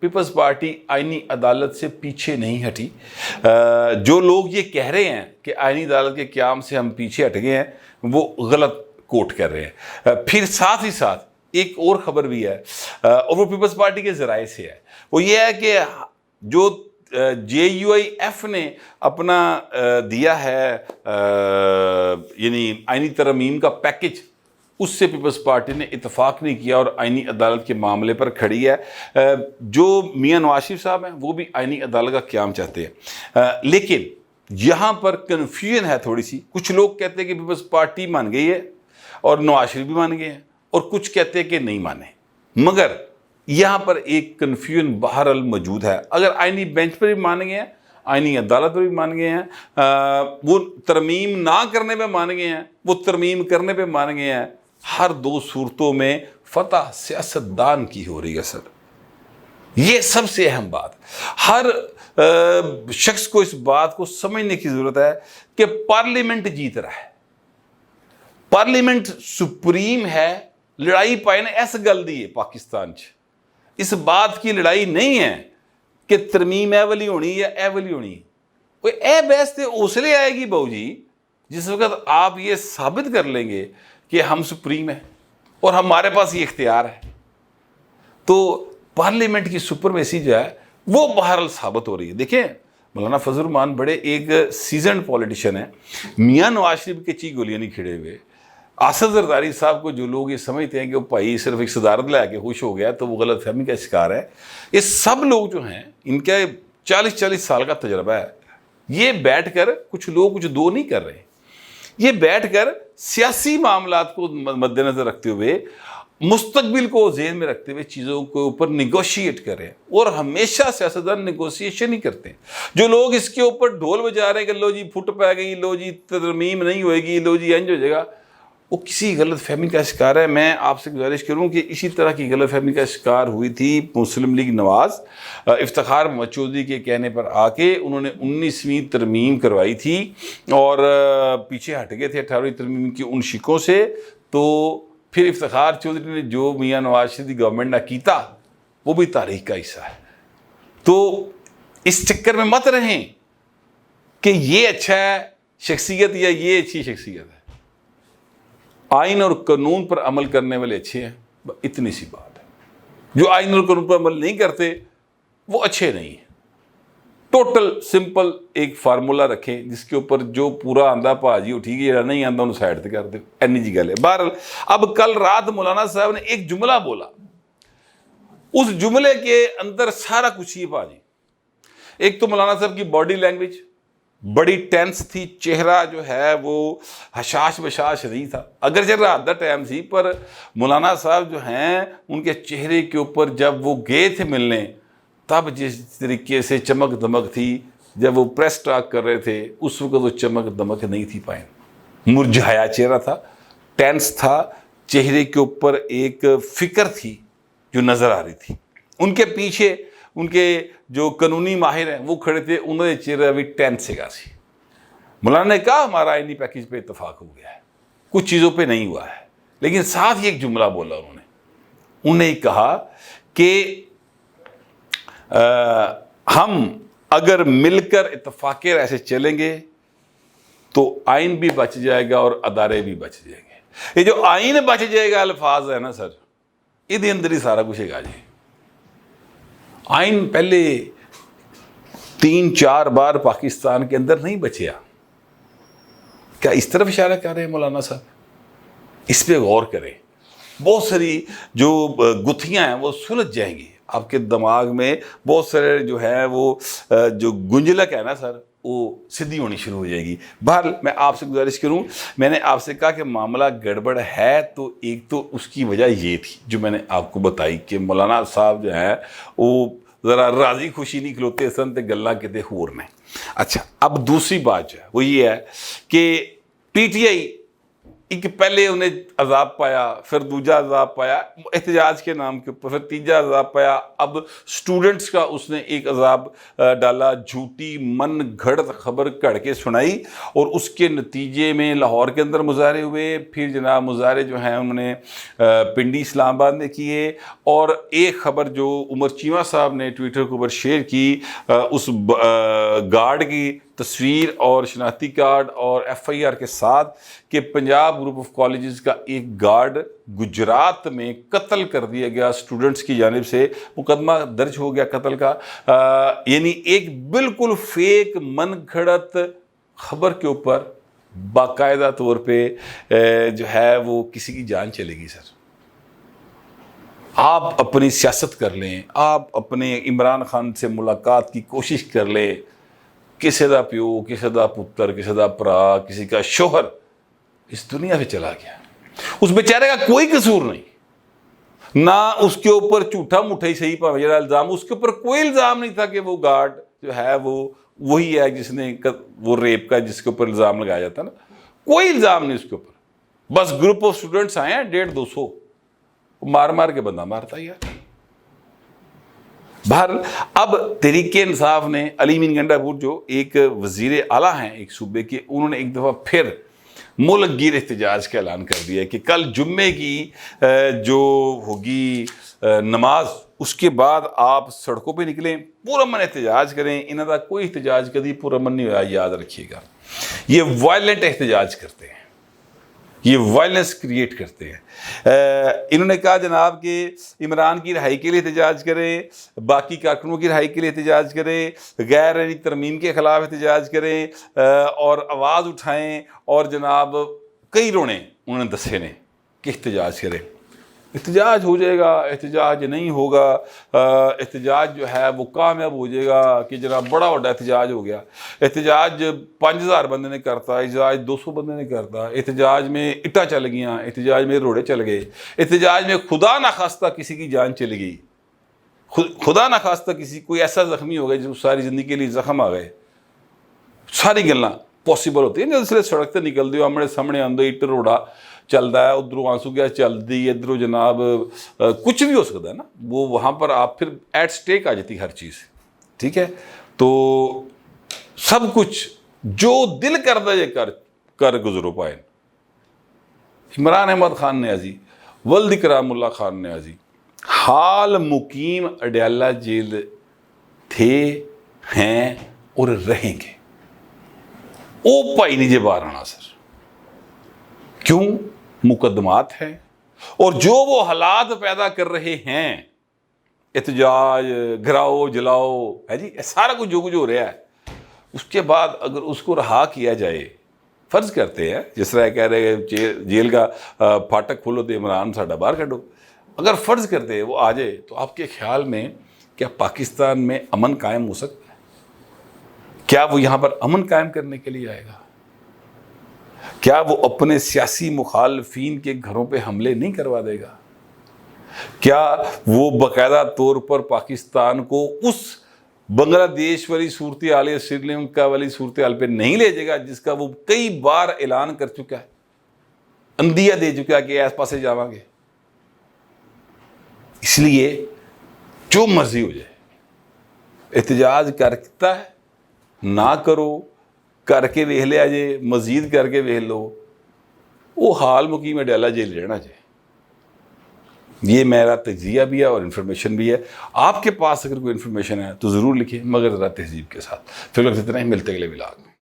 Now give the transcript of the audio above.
Peoples party آئینی عدالت سے پیچھے نہیں ہٹی. جو لوگ یہ کہہ رہے ہیں کہ آئینی عدالت کے قیام سے ہم پیچھے ہٹ گئے ہیں وہ غلط کوٹ کر رہے ہیں. پھر ساتھ ہی ساتھ ایک اور خبر بھی ہے اور وہ پیپلز پارٹی کے ذرائع سے ہے. وہ یہ ہے کہ جو JUIF نے اپنا دیا ہے یعنی آئینی ترمیم کا پیکج، اس سے پیپلز پارٹی نے اتفاق نہیں کیا اور آئینی عدالت کے معاملے پر کھڑی ہے. جو میاں نواز شریف صاحب ہیں وہ بھی آئینی عدالت کا قیام چاہتے ہیں. لیکن یہاں پر کنفیوژن ہے تھوڑی سی. کچھ لوگ کہتے ہیں کہ پیپلز پارٹی مان گئی ہے اور نواز شریف بھی مان گئے ہیں، اور کچھ کہتے ہیں کہ نہیں مانے. مگر یہاں پر ایک کنفیوژن بہرحال موجود ہے. اگر آئینی بینچ پر بھی مان گئے ہیں، آئینی عدالت پر بھی مان گئے ہیں، وہ ترمیم نہ کرنے پہ مان گئے ہیں، وہ ترمیم کرنے پہ مان گئے ہیں، ہر دو صورتوں میں فتح سیاستدان کی ہو رہی ہے سر. یہ سب سے اہم بات، ہر شخص کو اس بات کو سمجھنے کی ضرورت ہے کہ پارلیمنٹ جیت رہا ہے، پارلیمنٹ سپریم ہے. لڑائی پائے نے ایس گل دی ہے پاکستان چ. اس بات کی لڑائی نہیں ہے کہ ترمیم اے والی ہونی یا اے والی ہونی. کوئی اے بحث تے اس لیے آئے گی بہو جی جس وقت آپ یہ ثابت کر لیں گے کہ ہم سپریم ہیں اور ہمارے پاس یہ اختیار ہے. تو پارلیمنٹ کی سپرمیسی جو ہے وہ بہرحال ثابت ہو رہی ہے. دیکھیں مولانا فضل الرحمان بڑے ایک سیزنڈ پولیٹیشین ہیں. میاں نواز شریف کے چی گولیاں نہیں کھڑے ہوئے. آصف زرداری صاحب کو جو لوگ یہ سمجھتے ہیں کہ وہ بھائی صرف ایک صدارت لے کے خوش ہو گیا تو وہ غلط فہمی کا شکار ہے. یہ سب لوگ جو ہیں ان کے 40 سال کا تجربہ ہے. یہ بیٹھ کر کچھ لوگ کچھ دو نہیں کر رہے، یہ بیٹھ کر سیاسی معاملات کو مد نظر رکھتے ہوئے، مستقبل کو ذہن میں رکھتے ہوئے چیزوں کے اوپر نیگوشیٹ کریں. اور ہمیشہ سیاستدان نیگوشیشن ہی کرتے ہیں. جو لوگ اس کے اوپر ڈھول بجا رہے ہیں کہ لو جی پھٹ پہ گئی، لو جی ترمیم نہیں ہوئے گی، لو جی انج ہو جائے گا، وہ کسی غلط فہمی کا شکار ہے. میں آپ سے گزارش کروں کہ اسی طرح کی غلط فہمی کا شکار ہوئی تھی مسلم لیگ نواز. افتخار محمد چودھری کے کہنے پر آ کے انہوں نے 19ویں ترمیم کروائی تھی اور پیچھے ہٹ گئے تھے 18ویں ترمیم کی ان شکوں سے. تو پھر افتخار چودھری نے جو میاں نواز شریف کی گورنمنٹ نے کیتا وہ بھی تاریخ کا حصہ ہے. تو اس چکر میں مت رہیں کہ یہ اچھا ہے شخصیت یا یہ اچھی شخصیت ہے. آئین اور قانون پر عمل کرنے والے اچھے ہیں، اتنی سی بات ہے. جو آئین اور قانون پر عمل نہیں کرتے وہ اچھے نہیں ہیں. ٹوٹل سمپل ایک فارمولہ رکھیں جس کے اوپر جو پورا آندہ پاجی اٹھی گئی، نہیں آندہ انہوں سائڈ تے کر دے، اینی جی گل ہے. بہرحال اب کل رات مولانا صاحب نے ایک جملہ بولا، اس جملے کے اندر سارا کچھ ہی پاجی. ایک تو مولانا صاحب کی باڈی لینگویج بڑی ٹینس تھی، چہرہ جو ہے وہ حشاش بشاش نہیں تھا. اگرچہ رات دا ٹائم تھی پر مولانا صاحب جو ہیں ان کے چہرے کے اوپر جب وہ گئے تھے ملنے تب جس طریقے سے چمک دمک تھی، جب وہ پریس ٹاک کر رہے تھے اس وقت وہ چمک دمک نہیں تھی پائیں. مرجھایا چہرہ تھا، ٹینس تھا، چہرے کے اوپر ایک فکر تھی جو نظر آ رہی تھی. ان کے پیچھے ان کے جو قانونی ماہر ہیں وہ کھڑے تھے، انہوں نے چہرہ بھی ٹینس سے گا سی. مولانا نے کہا ہمارا آئینی پیکیج پہ اتفاق ہو گیا ہے، کچھ چیزوں پہ نہیں ہوا ہے. لیکن ساتھ ہی ایک جملہ بولا انہوں نے کہا کہ ہم اگر مل کر اتفاق رائے سے چلیں گے تو آئین بھی بچ جائے گا اور ادارے بھی بچ جائیں گے. یہ جو آئین بچ جائے گا الفاظ ہے نا سر، یہ اندر ہی سارا کچھ ہے گا جی. آئین پہلے 3-4 بار پاکستان کے اندر نہیں بچیا. کیا اس طرف اشارہ کر رہے ہیں مولانا صاحب؟ اس پہ غور کریں. بہت ساری جو گتھیاں ہیں وہ سلجھ جائیں گی آپ کے دماغ میں. بہت سارے جو ہے وہ جو گنجلک ہے نا سر وہ سیدھی ہونی شروع ہو جائے گی. بہرحال میں آپ سے گزارش کروں، میں نے آپ سے کہا کہ معاملہ گڑبڑ ہے تو ایک تو اس کی وجہ یہ تھی جو میں نے آپ کو بتائی کہ مولانا صاحب جو ہیں وہ ذرا راضی خوشی نہیں کھلوتے سن تے گلاں کتے ہور نے. اچھا اب دوسری بات جو ہے وہ یہ ہے کہ پی ٹی آئی ایک پہلے انہیں عذاب پایا، پھر دوجا عذاب پایا احتجاج کے نام کے اوپر، پھر تیجا عذاب پایا، اب سٹوڈنٹس کا اس نے ایک عذاب ڈالا، جھوٹی من گھڑت خبر کڑ کے سنائی، اور اس کے نتیجے میں لاہور کے اندر مظاہرے ہوئے، پھر جناب مظاہرے جو ہیں انہوں نے پنڈی اسلام آباد میں کیے، اور ایک خبر جو عمر چیمہ صاحب نے ٹویٹر کے اوپر شیئر کی، اس گارڈ کی تصویر اور شناختی کارڈ اور ایف آئی آر کے ساتھ، کہ پنجاب گروپ آف کالجز کا ایک گارڈ گجرات میں قتل کر دیا گیا اسٹوڈنٹس کی جانب سے، مقدمہ درج ہو گیا قتل کا، یعنی ایک بالکل فیک من گھڑت خبر کے اوپر باقاعدہ طور پہ جو ہے وہ کسی کی جان چلے گی۔ سر آپ اپنی سیاست کر لیں، آپ اپنے عمران خان سے ملاقات کی کوشش کر لیں، کسی دا پیو، کسی دا پتر، کسی دا پرا، کسی کا شوہر اس دنیا سے چلا گیا، اس بیچارے کا کوئی قصور نہیں، نہ اس کے اوپر جھوٹا مٹھائی صحیح پا جڑا الزام، اس کے اوپر کوئی الزام نہیں تھا کہ وہ گارڈ جو ہے وہ وہی ہے جس نے وہ ریپ کا جس کے اوپر الزام لگایا جاتا نا، کوئی الزام نہیں اس کے اوپر، بس گروپ آف اسٹوڈنٹس آئے ہیں 150-200، مار مار کے بندہ مارتا یار۔ بہرحال اب تحریک انصاف نے علی امین گنڈا پور جو ایک وزیر اعلیٰ ہیں ایک صوبے کے، انہوں نے ایک دفعہ پھر ملک گیر احتجاج کا اعلان کر دیا کہ کل جمعے کی جو ہوگی نماز، اس کے بعد آپ سڑکوں پہ نکلیں، پرامن احتجاج کریں۔ انہوں کا کوئی احتجاج کبھی پرامن نہیں ہوا، یاد رکھیے گا، یہ وائلنٹ احتجاج کرتے ہیں، یہ وائلنس کریٹ کرتے ہیں۔ انہوں نے کہا جناب کہ عمران کی رہائی کے لیے احتجاج کریں، باقی کارکنوں کی رہائی کے لیے احتجاج کریں، غیر آئینی ترمیم کے خلاف احتجاج کریں، اور آواز اٹھائیں، اور جناب کئی رونے انہوں نے دسے نے کہ احتجاج کریں۔ احتجاج ہو جائے گا، احتجاج نہیں ہوگا، احتجاج جو ہے وہ کامیاب ہو جائے گا کہ جناب بڑا بڑا احتجاج ہو گیا، احتجاج 5000 بندے نے کرتا، احتجاج 200 بندے نے کرتا، احتجاج میں اٹا چل گیاں، احتجاج میں روڑے چل گئے، احتجاج میں خدا نخواستہ کسی کی جان چلی گئی، خدا نخواستہ کسی کوئی ایسا زخمی ہو گیا جس کو ساری زندگی کے لیے زخم آ گئے، ساری گلاں پاسبل ہوتی ہیں۔ جب سڑک سے نکل دیو ہمارے سامنے آندے اٹ روڑا چلتا ہے، ادھروں آنسو گیس چلتی، ادھروں جناب کچھ بھی ہو سکتا ہے نا، وہ وہاں پر آپ پھر ایٹ سٹیک آ جاتی ہر چیز، ٹھیک ہے؟ تو سب کچھ جو دل کردہ یہ کر گزرو پائے۔ عمران احمد خان نیازی، ولد کرام اللہ خان نیازی حال مقیم اڈیالہ جیل تھے، ہیں اور رہیں گے۔ او پائی نہیں جے بار آنا سر، کیوں؟ مقدمات ہیں، اور جو وہ حالات پیدا کر رہے ہیں، احتجاج، گھراؤ جلاؤ، ہے جی، سارا کچھ جو ہو رہا ہے، اس کے بعد اگر اس کو رہا کیا جائے، فرض کرتے ہیں جس طرح کہہ رہے ہیں جیل کا پھاٹک کھولو تو عمران ساڈا باہر کڈو، اگر فرض کرتے ہیں وہ آ جائے تو آپ کے خیال میں کیا پاکستان میں امن قائم ہو سکتا ہے؟ کیا وہ یہاں پر امن قائم کرنے کے لیے آئے گا؟ کیا وہ اپنے سیاسی مخالفین کے گھروں پہ حملے نہیں کروا دے گا؟ کیا وہ باقاعدہ طور پر پاکستان کو اس بنگلہ دیش والی صورتحال یا سری لنکا والی صورتحال پہ نہیں لے جائے گا جس کا وہ کئی بار اعلان کر چکا ہے، اندیا دے چکا ہے کہ ایس پاسے جاواں گے؟ اس لیے جو مرضی ہو جائے، احتجاج کرتا ہے نہ کرو، کر کے ویکھ لیا جے، مزید کر کے ویکھ لو، وہ حال مقیم اڈیالہ جیل رہنا چاہیے۔ یہ میرا تجزیہ بھی ہے اور انفارمیشن بھی ہے۔ آپ کے پاس اگر کوئی انفارمیشن ہے تو ضرور لکھیں، مگر ذرا تہذیب کے ساتھ۔ فی الوقت اتنا ہی، ملتے اگلے ولاگ میں۔